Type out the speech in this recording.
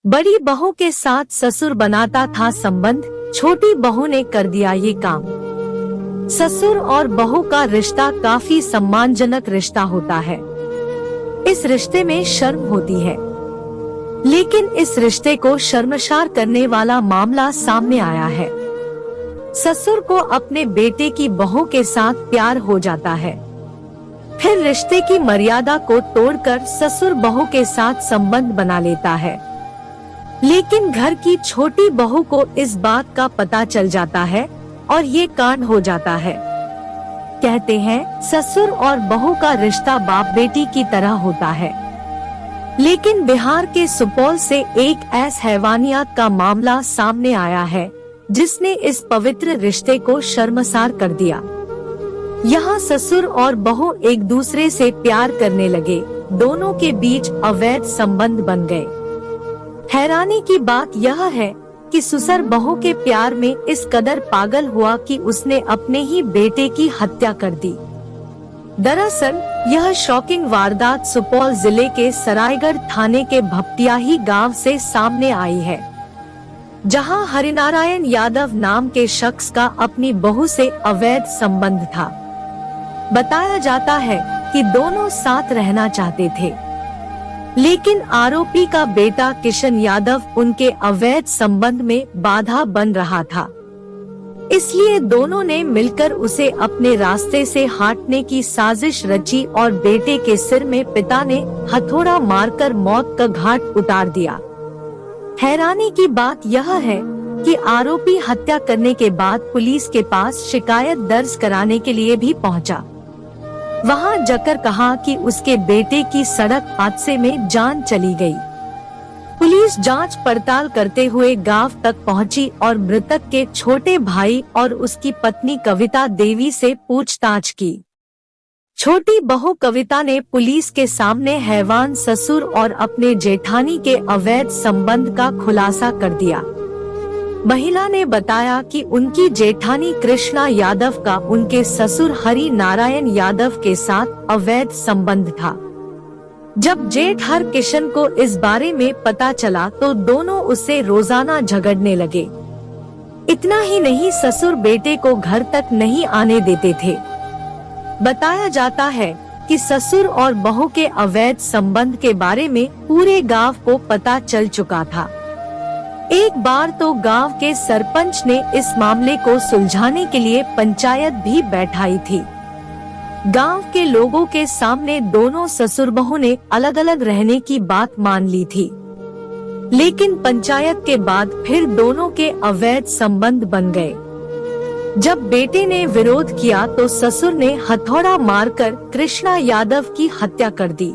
बड़ी बहू के साथ ससुर बनाता था संबंध, छोटी बहू ने कर दिया ये काम। ससुर और बहू का रिश्ता काफी सम्मानजनक रिश्ता होता है। इस रिश्ते में शर्म होती है, लेकिन इस रिश्ते को शर्मसार करने वाला मामला सामने आया है। ससुर को अपने बेटे की बहू के साथ प्यार हो जाता है, फिर रिश्ते की मर्यादा को तोड़कर ससुर बहू के साथ संबंध बना लेता है। लेकिन घर की छोटी बहू को इस बात का पता चल जाता है और ये कांड हो जाता है। कहते हैं ससुर और बहू का रिश्ता बाप बेटी की तरह होता है, लेकिन बिहार के सुपौल से एक ऐस हैवानियत का मामला सामने आया है जिसने इस पवित्र रिश्ते को शर्मसार कर दिया। यहाँ ससुर और बहू एक दूसरे से प्यार करने लगे, दोनों के बीच अवैध संबंध बन गए। हैरानी की बात यह है कि ससुर बहू के प्यार में इस कदर पागल हुआ कि उसने अपने ही बेटे की हत्या कर दी। दरअसल यह शॉकिंग वारदात सुपौल जिले के सरायगढ़ थाने के भपटियाही गांव से सामने आई है, जहां हरिनारायण यादव नाम के शख्स का अपनी बहू से अवैध संबंध था। बताया जाता है कि दोनों साथ रहना चाहते थे, लेकिन आरोपी का बेटा किशन यादव उनके अवैध संबंध में बाधा बन रहा था। इसलिए दोनों ने मिलकर उसे अपने रास्ते से हटाने की साजिश रची और बेटे के सिर में पिता ने हथौड़ा मारकर मौत का घाट उतार दिया। हैरानी की बात यह है कि आरोपी हत्या करने के बाद पुलिस के पास शिकायत दर्ज कराने के लिए भी पहुंचा। वहां जाकर कहा कि उसके बेटे की सड़क हादसे में जान चली गई। पुलिस जांच पड़ताल करते हुए गांव तक पहुंची और मृतक के छोटे भाई और उसकी पत्नी कविता देवी से पूछताछ की। छोटी बहू कविता ने पुलिस के सामने हैवान ससुर और अपने जेठानी के अवैध संबंध का खुलासा कर दिया। महिला ने बताया कि उनकी जेठानी कृष्णा यादव का उनके ससुर हरि नारायण यादव के साथ अवैध संबंध था। जब जेठ हर किशन को इस बारे में पता चला तो दोनों उससे रोजाना झगड़ने लगे। इतना ही नहीं, ससुर बेटे को घर तक नहीं आने देते थे। बताया जाता है कि ससुर और बहू के अवैध संबंध के बारे में पूरे गांव को पता चल चुका था। एक बार तो गांव के सरपंच ने इस मामले को सुलझाने के लिए पंचायत भी बैठाई थी। गांव के लोगों के सामने दोनों ससुर बहू ने अलग अलग रहने की बात मान ली थी, लेकिन पंचायत के बाद फिर दोनों के अवैध संबंध बन गए। जब बेटे ने विरोध किया तो ससुर ने हथौड़ा मारकर कृष्णा यादव की हत्या कर दी।